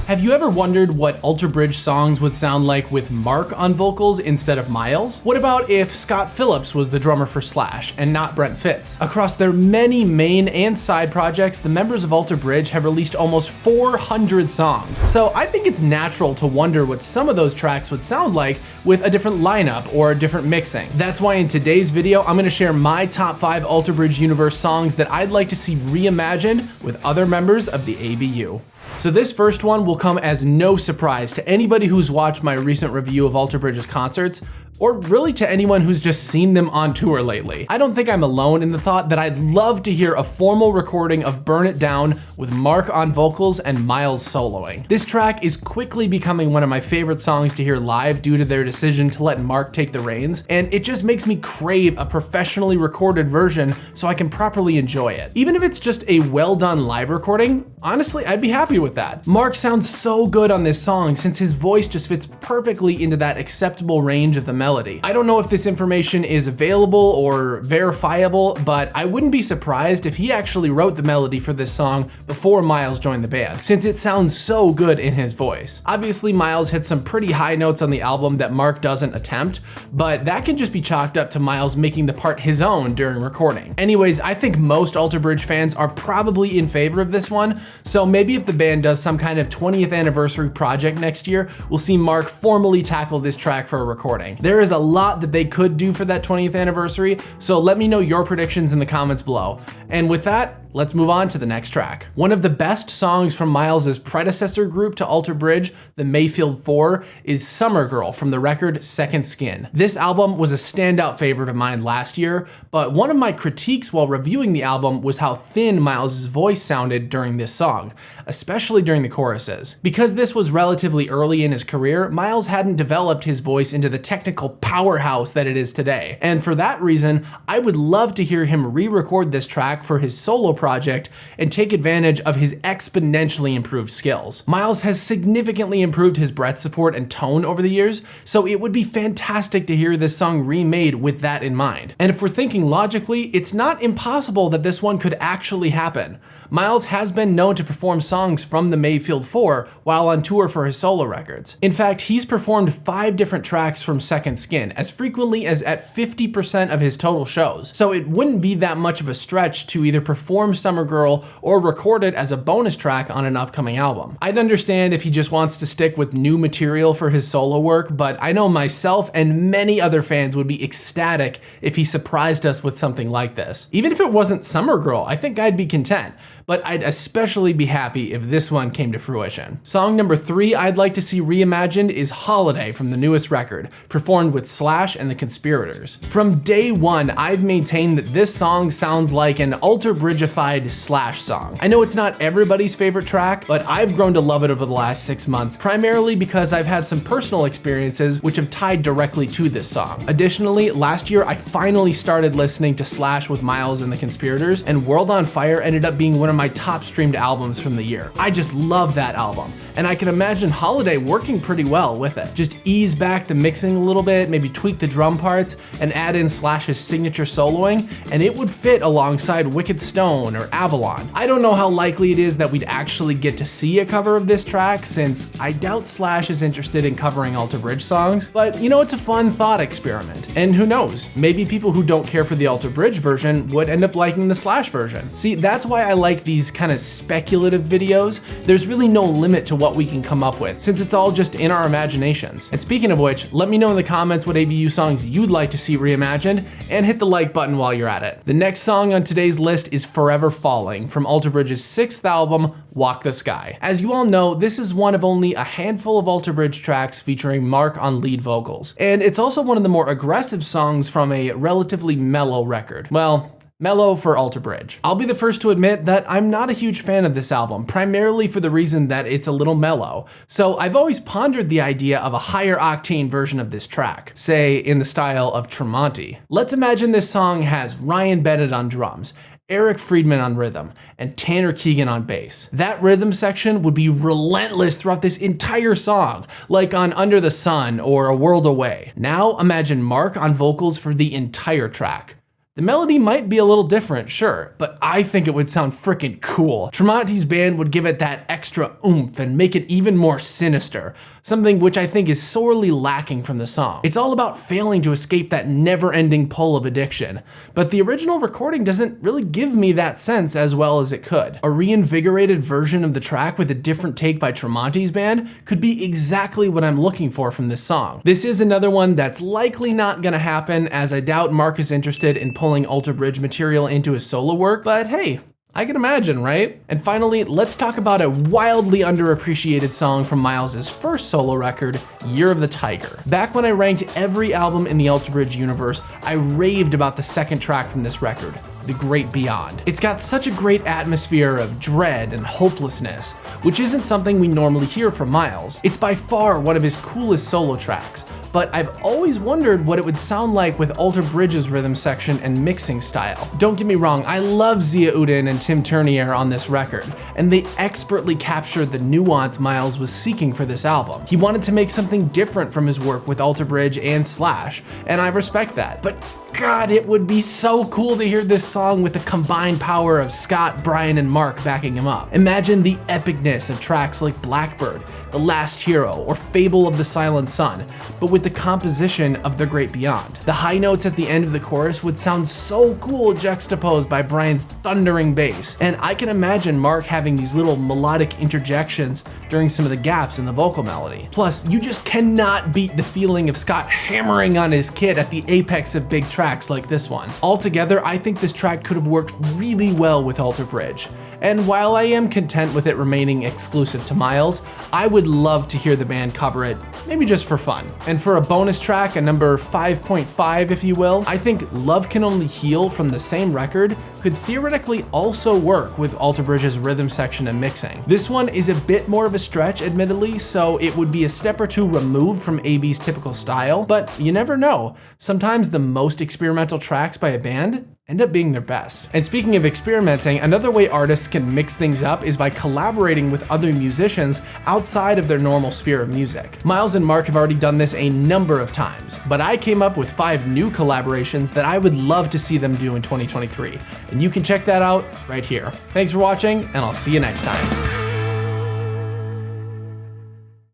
Have you ever wondered what Alter Bridge songs would sound like with Mark on vocals instead of Miles? What about if Scott Phillips was the drummer for Slash and not Brent Fitz? Across their many main and side projects, the members of Alter Bridge have released almost 400 songs. So I think it's natural to wonder what some of those tracks would sound like with a different lineup or a different mixing. That's why in today's video, I'm gonna share my top 5 Alter Bridge universe songs that I'd like to see reimagined with other members of the ABU. So this first one will come as no surprise to anybody who's watched my recent review of Alter Bridge's concerts, or really to anyone who's just seen them on tour lately. I don't think I'm alone in the thought that I'd love to hear a formal recording of Burn It Down with Mark on vocals and Miles soloing. This track is quickly becoming one of my favorite songs to hear live due to their decision to let Mark take the reins, and it just makes me crave a professionally recorded version so I can properly enjoy it. Even if it's just a well done live recording, honestly, I'd be happy with that. Mark sounds so good on this song since his voice just fits perfectly into that acceptable range of the melody. I don't know if this information is available or verifiable, but I wouldn't be surprised if he actually wrote the melody for this song before Miles joined the band, since it sounds so good in his voice. Obviously, Miles hit some pretty high notes on the album that Mark doesn't attempt, but that can just be chalked up to Miles making the part his own during recording. Anyways, I think most Alter Bridge fans are probably in favor of this one, so maybe if the band does some kind of 20th anniversary project next year, we'll see Mark formally tackle this track for a recording. There is a lot that they could do for that 20th anniversary, so let me know your predictions in the comments below. And with that, let's move on to the next track. One of the best songs from Miles' predecessor group to Alter Bridge, the Mayfield 4, is Summergirl from the record Second Skin. This album was a standout favorite of mine last year, but one of my critiques while reviewing the album was how thin Miles' voice sounded during this song, especially during the choruses. Because this was relatively early in his career, Miles hadn't developed his voice into the technical powerhouse that it is today. And for that reason, I would love to hear him re-record this track for his solo project and take advantage of his exponentially improved skills. Miles has significantly improved his breath support and tone over the years, so it would be fantastic to hear this song remade with that in mind. And if we're thinking logically, it's not impossible that this one could actually happen. Miles has been known to perform songs from the Mayfield 4 while on tour for his solo records. In fact, he's performed 5 different tracks from Second Skin, as frequently as at 50% of his total shows. So it wouldn't be that much of a stretch to either perform Summergirl or record it as a bonus track on an upcoming album. I'd understand if he just wants to stick with new material for his solo work, but I know myself and many other fans would be ecstatic if he surprised us with something like this. Even if it wasn't Summergirl, I think I'd be content, but I'd especially be happy if this one came to fruition. Song number 3 I'd like to see reimagined is Holiday from the newest record, performed with Slash and the Conspirators. From day one, I've maintained that this song sounds like an Alter Bridge-ified Slash song. I know it's not everybody's favorite track, but I've grown to love it over the last 6 months, primarily because I've had some personal experiences which have tied directly to this song. Additionally, last year I finally started listening to Slash with Miles and the Conspirators, and World on Fire ended up being one of my top streamed albums from the year. I just love that album, and I can imagine Holiday working pretty well with it. Just ease back the mixing a little bit, maybe tweak the drum parts, and add in Slash's signature soloing, and it would fit alongside Wicked Stone or Avalon. I don't know how likely it is that we'd actually get to see a cover of this track, since I doubt Slash is interested in covering Alter Bridge songs, but you know, it's a fun thought experiment. And who knows, maybe people who don't care for the Alter Bridge version would end up liking the Slash version. See, that's why I like these kind of speculative videos. There's really no limit to what we can come up with, since it's all just in our imaginations. And speaking of which, let me know in the comments what ABU songs you'd like to see reimagined, and hit the like button while you're at it. The next song on today's list is Forever Falling from Alter Bridge's 6th album, Walk the Sky. As you all know, this is one of only a handful of Alter Bridge tracks featuring Mark on lead vocals, and it's also one of the more aggressive songs from a relatively mellow record. Well, mellow for Alter Bridge. I'll be the first to admit that I'm not a huge fan of this album, primarily for the reason that it's a little mellow. So I've always pondered the idea of a higher octane version of this track, say in the style of Tremonti. Let's imagine this song has Ryan Bennett on drums, Eric Friedman on rhythm, and Tanner Keegan on bass. That rhythm section would be relentless throughout this entire song, like on Under the Sun or A World Away. Now imagine Mark on vocals for the entire track. The melody might be a little different, sure, but I think it would sound freaking cool. Tremonti's band would give it that extra oomph and make it even more sinister, something which I think is sorely lacking from the song. It's all about failing to escape that never-ending pull of addiction, but the original recording doesn't really give me that sense as well as it could. A reinvigorated version of the track with a different take by Tremonti's band could be exactly what I'm looking for from this song. This is another one that's likely not gonna happen, as I doubt Mark is interested in pulling Alter Bridge material into his solo work, but hey, I can imagine, right? And finally, let's talk about a wildly underappreciated song from Miles' first solo record, Year of the Tiger. Back when I ranked every album in the Alter Bridge universe, I raved about the second track from this record, The Great Beyond. It's got such a great atmosphere of dread and hopelessness, which isn't something we normally hear from Miles. It's by far one of his coolest solo tracks, but I've always wondered what it would sound like with Alter Bridge's rhythm section and mixing style. Don't get me wrong, I love Zia Uden and Tim Turnier on this record, and they expertly captured the nuance Miles was seeking for this album. He wanted to make something different from his work with Alter Bridge and Slash, and I respect that. But God, it would be so cool to hear this song with the combined power of Scott, Brian, and Mark backing him up. Imagine the epicness of tracks like Blackbird, The Last Hero, or Fable of the Silent Sun, but with the composition of The Great Beyond. The high notes at the end of the chorus would sound so cool juxtaposed by Brian's thundering bass, and I can imagine Mark having these little melodic interjections during some of the gaps in the vocal melody. Plus, you just cannot beat the feeling of Scott hammering on his kit at the apex of big tracks like this one. Altogether, I think this track could have worked really well with Alter Bridge. And while I am content with it remaining exclusive to Miles, I would love to hear the band cover it, maybe just for fun. And for a bonus track, a number 5.5 if you will, I think Love Can Only Heal from the same record could theoretically also work with Alter Bridge's rhythm section and mixing. This one is a bit more of a stretch, admittedly, so it would be a step or two removed from AB's typical style, but you never know. Sometimes the most experimental tracks by a band end up being their best. And speaking of experimenting, another way artists can mix things up is by collaborating with other musicians outside of their normal sphere of music. Miles and Mark have already done this a number of times, but I came up with 5 new collaborations that I would love to see them do in 2023. And you can check that out right here. Thanks for watching, and I'll see you next time.